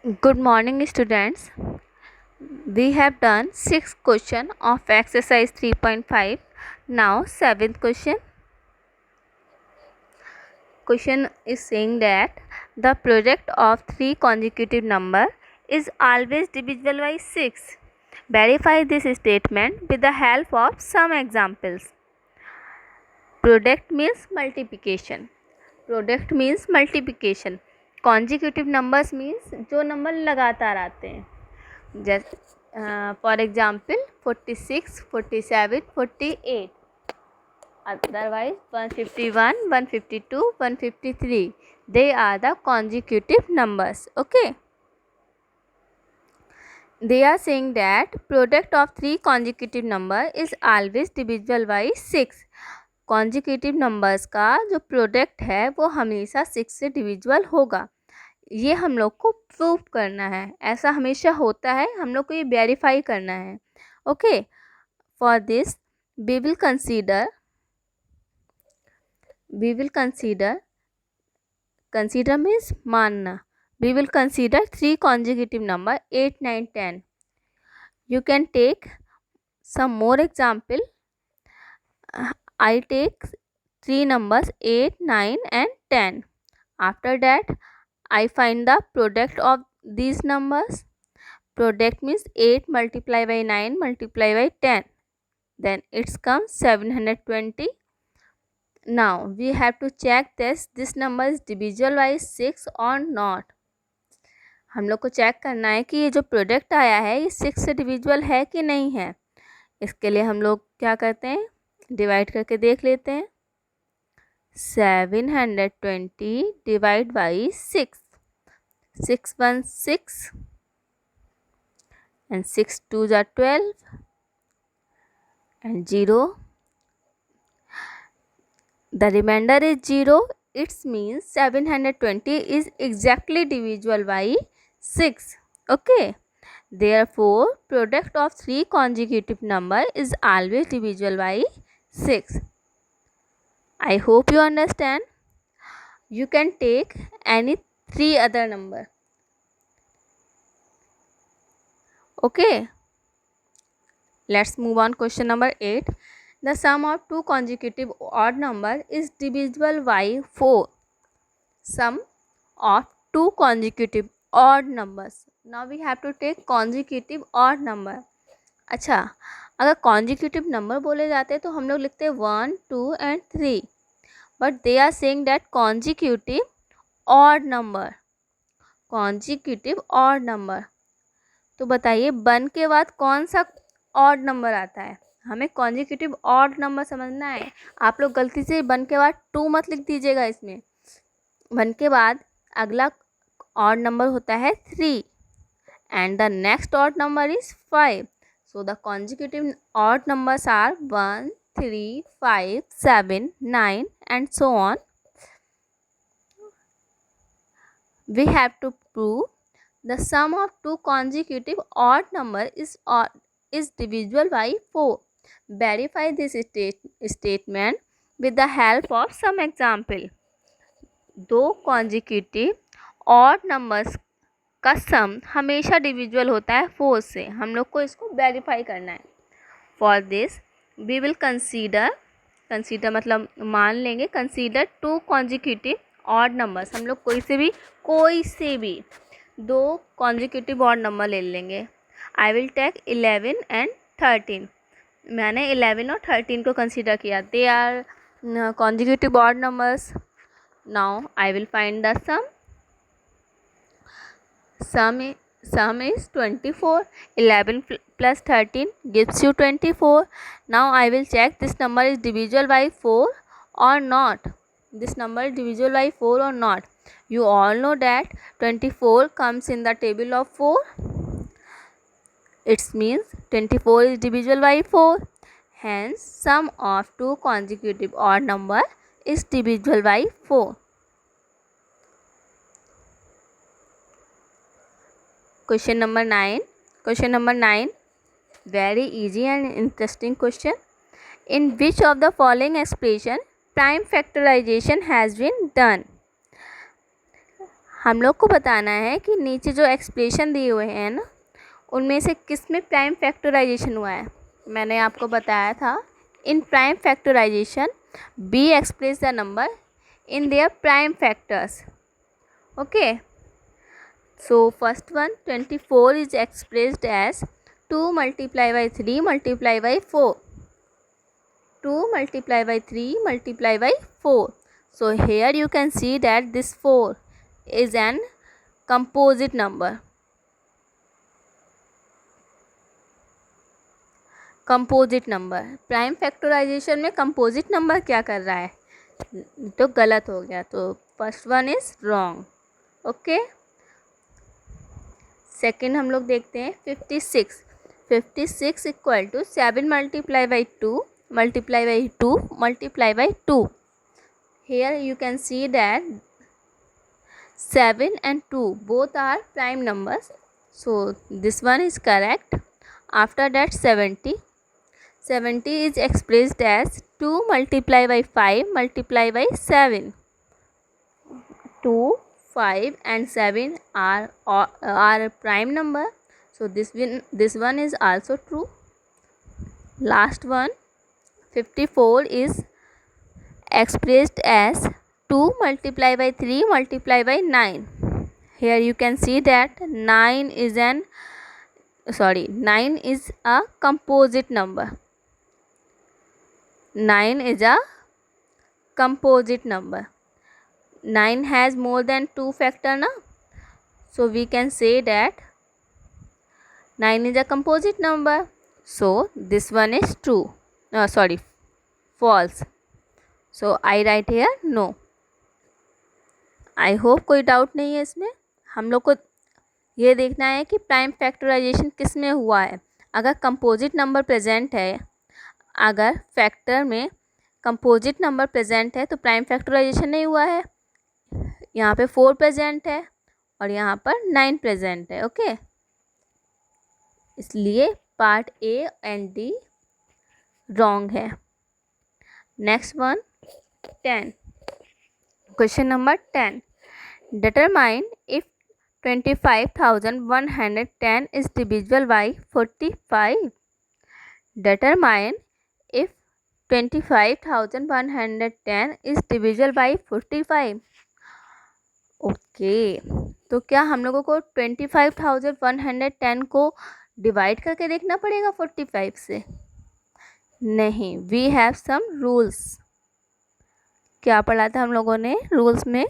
Good morning, students. We have done 6th question of exercise 3.5. Now 7th question. Question is saying that the product of three consecutive number is always divisible by 6. Verify this statement with the help of some examples. Product means multiplication. Product means multiplication. Consecutive numbers means जो number लगातार आते हैं. जैसे for example 46, 47, 48. Otherwise 151, 152, 153. They are the consecutive numbers. Okay. They are saying that product of three consecutive number is always divisible by 6. Consecutive numbers का जो product है वो हमेशा 6 से डिविजिबल होगा. ये हम लोग को प्रूव करना है. ऐसा हमेशा होता है, हम लोग को ये वेरीफाई करना है. Okay. For this we will consider means मानना. We will consider 3 consecutive number 8, 9, 10. You can take some more example. I take 3 numbers 8, 9 and 10. After that I find the product of these numbers. Product means 8 multiplied by 9 multiplied by 10. Then it comes 720. Now we have to check this number is divisible by 6 or not. हम लोग को check करना है कि ये जो product आया है ये 6 से डिविजिबल है कि नहीं है. इसके लिए हम लोग क्या करते हैं, डिवाइड करके देख लेते हैं. 720 divide by 6. 6 1 6 and 6 2 are 12 and 0. The remainder is 0. It means 720 is exactly divisible by 6. Okay. Therefore, product of three consecutive number is always divisible by 6. I hope you understand. You can take any 3 other number. Okay. Let's move on. Question number 8. The sum of two consecutive odd number is divisible by 4. Sum of two consecutive odd numbers. Now we have to take consecutive odd number. अच्छा, अगर consecutive number बोले जाते हैं तो हम लोग लिखते हैं 1, 2 and 3. But they are saying that consecutive odd number. Consecutive odd number. तो बताइए 1 के बाद कौन सा odd number आता है. हमें consecutive odd number समझना है. आप लोग गलती से 1 के बाद 2 मत लिख दीजिएगा. इसमें 1 के बाद अगला odd number होता है 3 and the next odd number is 5. So the consecutive odd numbers are 1, 3, 5, 7, 9 and so on. We have to prove the sum of two consecutive odd number is divisible by 4. Verify this statement with the help of some example. दो consecutive odd numbers का सम हमेशा divisible होता है 4 से. हम लोग को इसको वेरीफाई करना है. For this we will consider मतलब मान लेंगे. Consider 2 consecutive odd numbers. हम लोग कोई से भी 2 consecutive odd number ले लेंगे. I will take 11 and 13. मैंने 11 और 13 को कंसीडर किया. They are consecutive odd numbers. Now I will find the sum. Sum is 24. 11 plus 13 gives you 24. Now I will check this number is divisible by 4 or not. This number is divisible by 4 or not. You all know that 24 comes in the table of 4. It means 24 is divisible by 4. Hence, sum of two consecutive odd number is divisible by 4. Question number 9. Very easy and interesting question. In which of the following expression prime factorization has been done? हम लोग को बताना है कि नीचे जो expression दिए हुए हैं ना, उनमें से किस में प्राइम फैक्टराइजेशन हुआ है। मैंने आपको बताया था, in prime factorisation be express the number in their prime factors. Okay, so first one 24 is expressed as 2 multiplied by 3 multiplied by 4, 2 multiplied by 3 multiplied by 4. So here you can see that this 4 is an composite number. Composite number, prime factorisation में composite number क्या कर रहा है, तो गलत हो गया, तो first one is wrong. Okay, second हम लोग देखते हैं 56. 56 equal to 7 multiply by 2 multiply by 2 multiply by 2. Here you can see that 7 and 2 both are prime numbers, so this one is correct. After that 70 is expressed as 2 multiplied by 5 multiplied by 7. 2, 5 and 7 are prime number, so this one is also true. Last one 54 is expressed as 2 multiplied by 3 multiplied by 9. Here you can see that 9 is a composite number. 9 is a composite number. 9 has more than 2 factor na, so we can say that 9 is a composite number, so this one is true, false. So I write here no. I hope कोई doubt नहीं है इसमें. हम लोग को ये देखना है कि प्राइम फैक्टराइजेशन किस में हुआ है. अगर कंपोजिट नंबर प्रेजेंट है, अगर फैक्टर में कंपोजिट नंबर प्रेजेंट है तो प्राइम फैक्टराइजेशन नहीं हुआ है. यहाँ पे 4 प्रेजेंट है और यहाँ पर 9 प्रेजेंट है. ओके, इसलिए part A and D wrong है. Next one 10. Question number 10. Determine if 25,110 is divisible by 45. Determine if 25,110 is divisible by 45. Okay, तो क्या हम लोगों को 25,110 को डिवाइड करके देखना पड़ेगा 45 से? नहीं, वी हैव सम रूल्स. क्या पढ़ा था हम लोगों ने रूल्स में?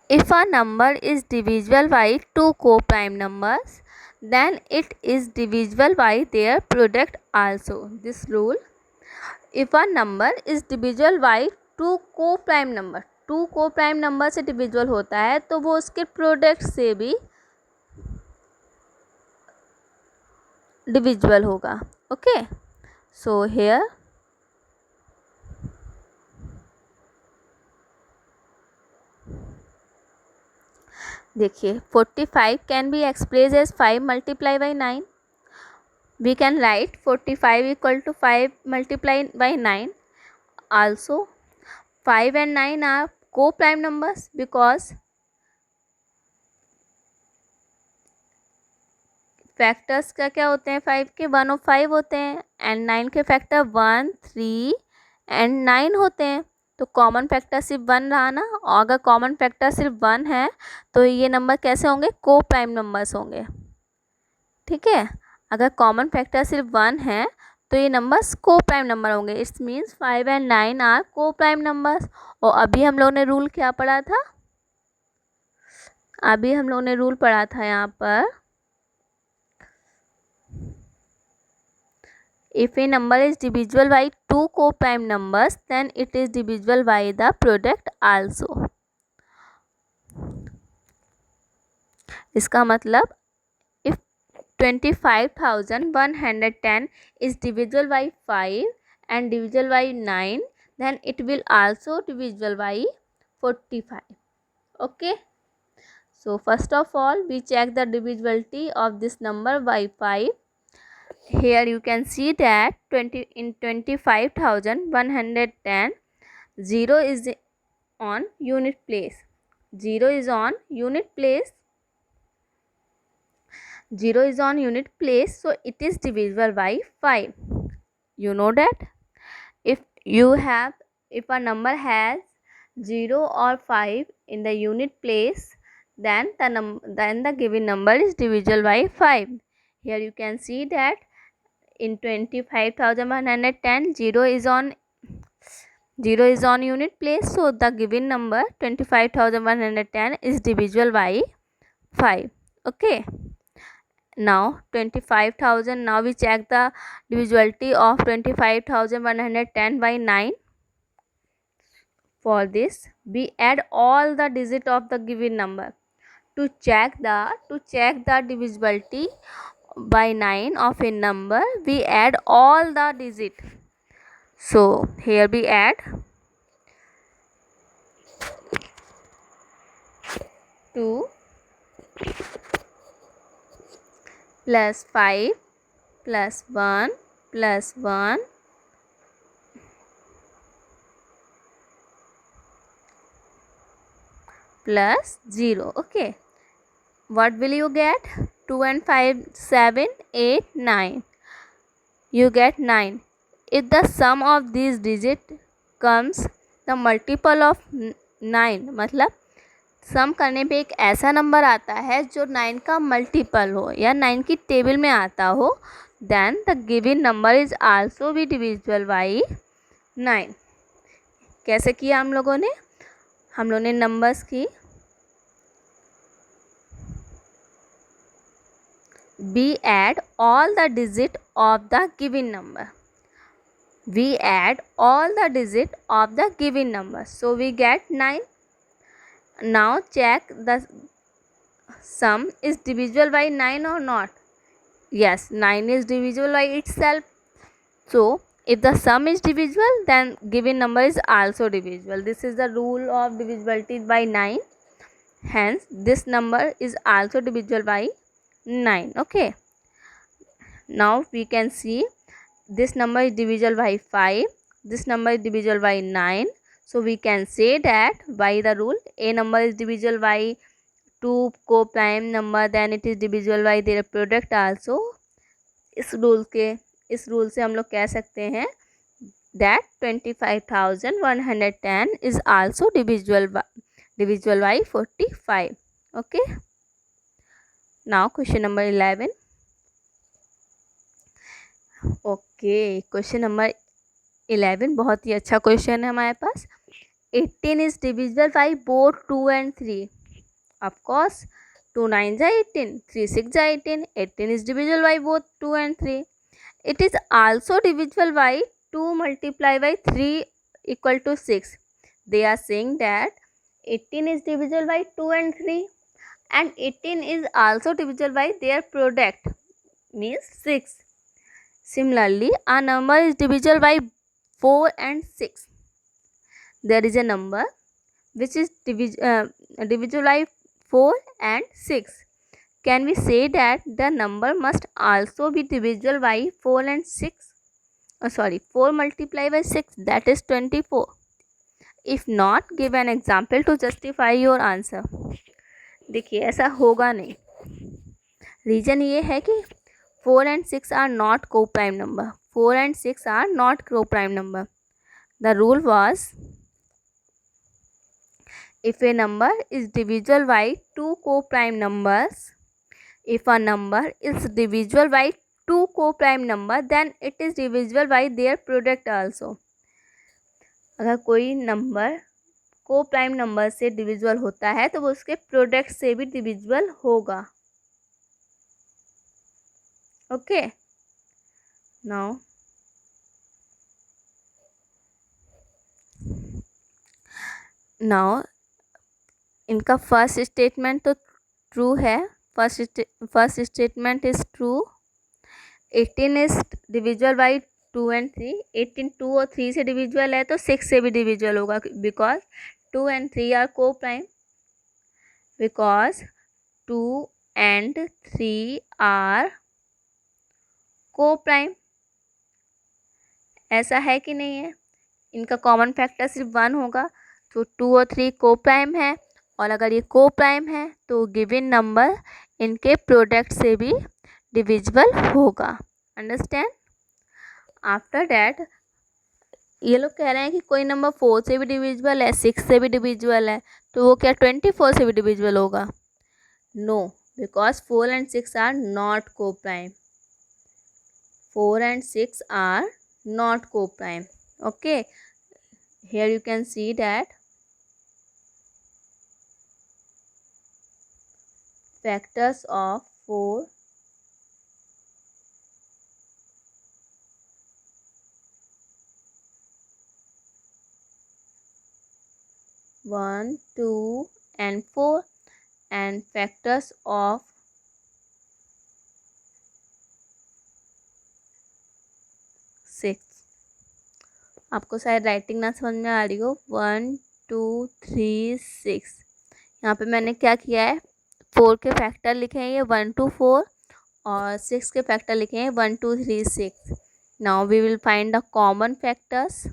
If a number is divisible by two co-prime numbers, then it is divisible by their product also. This rule, if a number is divisible by two co-prime number, two co-prime number से divisible होता है तो वो उसके product से भी divisible होगा. Okay, so here देखिए 45 can be express as 5 multiply by 9. We can write 45 equal to 5 multiply by 9. Also 5 and 9 are co prime numbers because factors का क्या होते हैं 5 के 1 और 5 होते हैं एंड 9 के फैक्टर 1, 3 एंड 9 होते हैं. तो कॉमन फैक्टर सिर्फ 1 रहा ना, और अगर कॉमन फैक्टर सिर्फ 1 है तो ये नंबर कैसे होंगे? को प्राइम नंबर्स होंगे. ठीक है, अगर कॉमन फैक्टर सिर्फ 1 है तो ये नंबर्स को प्राइम नंबर होंगे. It's means 5 and 9 are co prime numbers. और अभी हम लोगों ने रूल क्या पढ़ा था? अभी हम लोगों ने रूल पढ़ा था यहाँ पर, if a number is divisible by two co-prime numbers, then it is divisible by the product also. इसका मतलब if 25,110 is divisible by 5 and divisible by 9, then it will also divisible by 45. Okay, so first of all we check the divisibility of this number by 5. Here you can see that 25,110, 0 is on unit place. 0 is on unit place. 0 is on unit place, so it is divisible by 5. You know that if a number has 0 or 5 in the unit place, then the given number is divisible by 5. Here you can see that in 25,110, 0 is on unit place, so the given number 25,110 is divisible by 5. Okay. Now 25,000. Now we check the divisibility of 25,110 by 9. For this, we add all the digits of the given number. To check the divisibility by 9 of a number, we add all the digits. So here we add 2 plus 5 plus 1 plus 1 plus 0. Okay, what will you get? 2 and 5, 7, 8, 9. You get 9. If the sum of these digits comes the multiple of 9, मतलब सम करने पे एक ऐसा number आता है जो 9 का multiple हो या 9 की टेबल में आता हो, then the given number is also be divisible by 9. कैसे किया हम लोगों ने नंबर्स की we add all the digit of the given number. We add all the digit of the given number, so we get 9. Now check the sum is divisible by 9 or not. Yes, 9 is divisible by itself. So if the sum is divisible, then given number is also divisible. This is the rule of divisibility by 9. Hence this number is also divisible by 9. Okay, now we can see this number is divisible by 5, this number is divisible by 9. So we can say that by the rule a number is divisible by 2 co-prime number, then it is divisible by their product also. इस rule से हम लोग कह सकते हैं that 25,110 is also divisible by 45. Okay, now question number 11. Okay, question number 11 बहुत ही अच्छा question है हमारे पास. 18 is divisible by both 2 and 3. Of course, 2 9s are 18, 3 6s are 18. 18 is divisible by both 2 and 3. It is also divisible by 2 multiplied by 3 equal to 6. They are saying that 18 is divisible by 2 and 3, and 18 is also divisible by their product, means 6. Similarly, a number is divisible by 4 and 6. There is a number which is divisible by 4 and 6. Can we say that the number must also be divisible by 4 and 6? 4 multiplied by 6, that is 24. If not, give an example to justify your answer. देखिए ऐसा होगा नहीं. Reason ये है कि 4 and 6 are not co-prime number. 4 and 6 are not co-prime number. The rule was, if a number is divisible by 2 co-prime numbers, if a number is divisible by 2 co-prime number, then it is divisible by their product also. अगर कोई number को prime number से divisible होता है तो वो उसके product से भी डिविजिबल होगा. ओके, नाउ इनका फर्स्ट स्टेटमेंट तो ट्रू है. First statement is true. 18 is divisible by 2 and 3. 18 2 और 3 से डिविजिबल है तो 6 से भी डिविजिबल होगा, because 2 and 3 are co prime. Because 2 and 3 are co prime, ऐसा है कि नहीं है? इनका कॉमन फैक्टर सिर्फ 1 होगा, तो 2 और 3 को प्राइम है, और अगर ये को प्राइम है तो गिवन नंबर इनके प्रोडक्ट से भी डिविजिबल होगा। अंडरस्टैंड? आफ्टर दैट ये लोग कह रहे हैं कि कोई नंबर 4 से भी डिविजिबल है, 6 से भी डिविजिबल है, तो वो क्या 24 से भी डिविजिबल होगा? No, because 4 and 6 are not co prime. 4 and 6 are not co-prime. Okay, here you can see that factors of 4 1 2 and 4 and factors of 6. आपको शायद राइटिंग ना समझ में आ रही हो. 1 2 3 6. यहाँ पे मैंने क्या किया है, 4 के फैक्टर लिखे हैं ये 1 2 4 और 6 के फैक्टर लिखे हैं 1 2 3 6. Now we will find the common factors.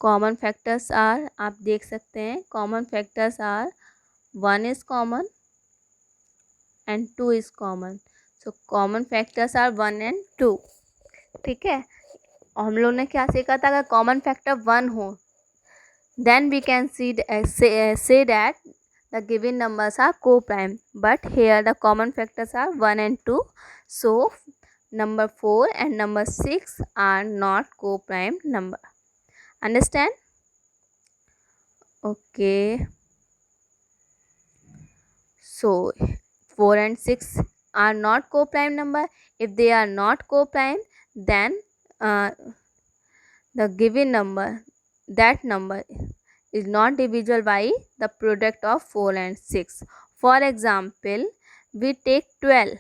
Common factors are, आप देख सकते हैं, common factors are 1 is common and 2 is common. So common factors are 1 and 2. ठीक है, और हम लोग ने क्या सीखा था, अगर कॉमन फैक्टर 1 हो then we can say that the given numbers are co-prime, but here the common factors are 1 and 2, so number 4 and number 6 are not co-prime number. Understand? Okay, so 4 and 6 are not co-prime number. If they are not co-prime, then the given number, that number is not divisible by the product of 4 and 6. For example, we take 12.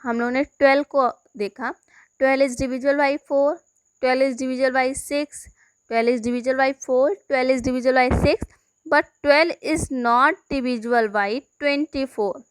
हम लोगों ने 12 को देखा. 12 is divisible by 4, 12 is divisible by 6, 12 is divisible by 4, 12 is divisible by 6, but 12 is not divisible by 24.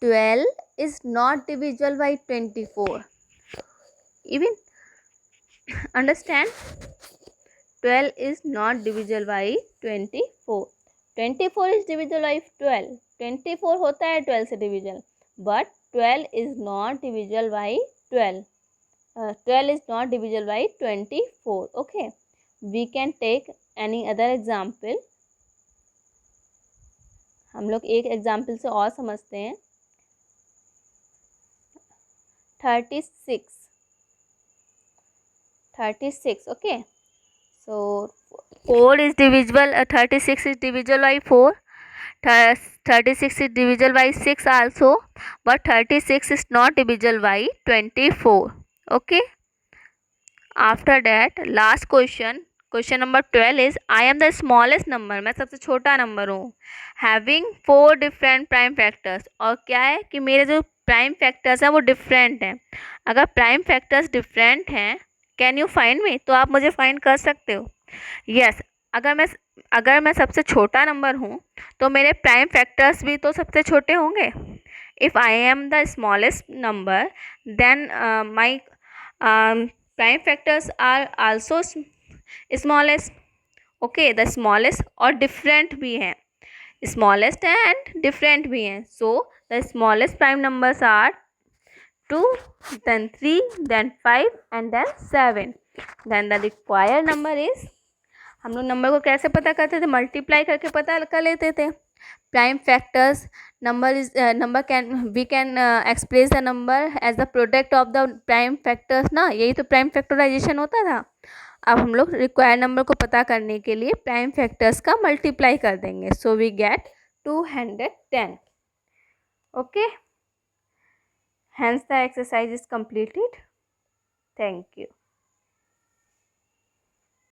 12 is not divisible by 24. Even understand? 12 is not divisible by 24. 24 is divisible by 12. 24 होता है 12 से डिविजल, but 12 is not divisible by 12. 12 is not divisible by 24. Okay, we can take any other example. हम लोग एक example से और समझते हैं. 36. Okay, so 4 is divisible, 36 is divisible by 4, 36 is divisible by 6 also, but 36 is not divisible by 24. Okay, after that last question number 12 is, I am the smallest number, मैं सबसे छोटा नंबर हूँ, having 4 different prime factors. और क्या है कि मेरे जो प्राइम फैक्टर्स हैं वो डिफरेंट हैं. अगर प्राइम फैक्टर्स डिफरेंट हैं, कैन यू फाइंड मी, तो आप मुझे फाइंड कर सकते हो. यस, अगर मैं सबसे छोटा नंबर हूँ तो मेरे प्राइम फैक्टर्स भी तो सबसे छोटे होंगे. If I am the smallest number then my prime factors are also smallest. Okay, the smallest और डिफरेंट भी हैं, स्मॉलेस्ट हैं एंड डिफरेंट भी हैं. So the smallest prime numbers are 2, then 3, then 5 and then 7. Then the required number is, हम लोग number को कैसे पता करते थे, मल्टीप्लाई करके पता कर लेते थे. Prime factors number we can express the number as the product of the prime factors ना, यही तो प्राइम फैक्टराइजेशन होता था. अब हम लोग रिक्वायर्ड नंबर को पता करने के लिए प्राइम फैक्टर्स का मल्टीप्लाई कर देंगे. So we get 210. Okay, hence the exercise is completed. Thank you.